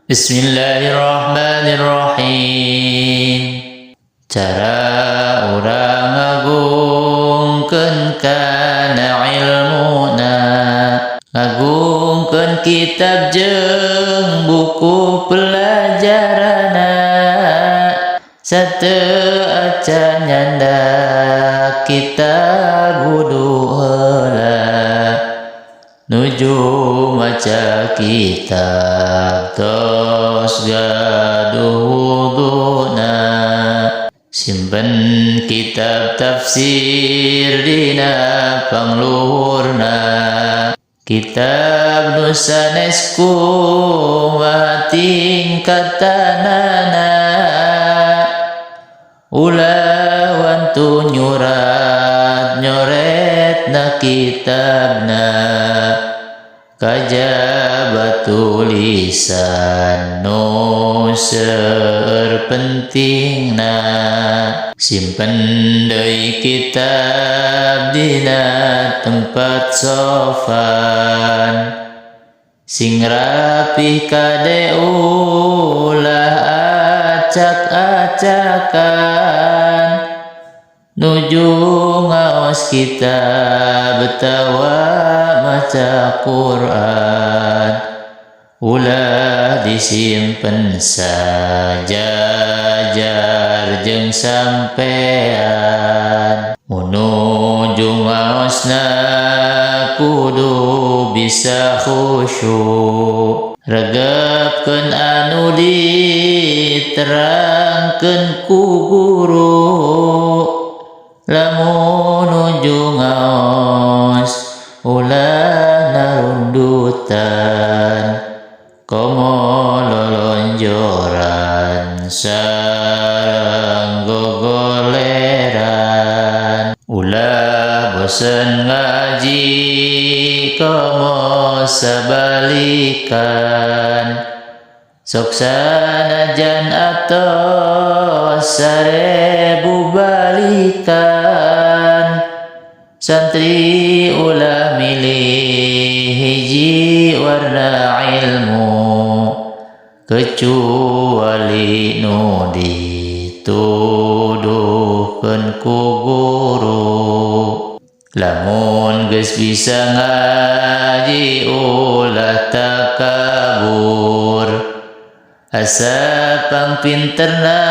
Bismillahirrahmanirrahim. Cara urang ngagungkeun kana ilmuna, ngagungkeun kitab jeung buku pelajarana, sateu acan nyanda kitab wudu heula, nuju maca kitab tos gaduh wuduna, simpen kitab tafsir dina pangluhurna, kitab nu sanes kumaha tingkatanana, ulah wantu nyurat nyoretna kitabna, kajaba tulisan nu seueur pentingna, simpen deui kitab dina tempat sofan, sing rapih kade ulah acak-acakan, nuju ngaos kitab betawa maca Quran, ulah disimpen sajajar jeung sampean, munuju ngaosna kudu bisa khusyuk, regepkeun anu diterangkeun ku guru, lamun nuju ngaos ulah narundutan, komo lolonjoran sareng gogoleran, ulah bosen ngaji komo sabalikan, sok sanajan atos 1000 balikan, santri ulah milih hiji warna ilmu, kecuali nu dituduhkeun ku guru, lamun geus bisa ngaji ulah takabur, asa pangpinterna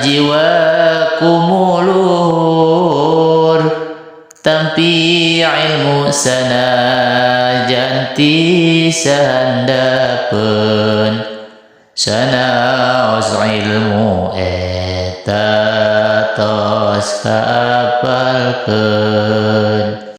jiwa kumulur, tampi ilmu sanajan ti sahandapeun, sanaos ilmu eta tos kaapalkeun.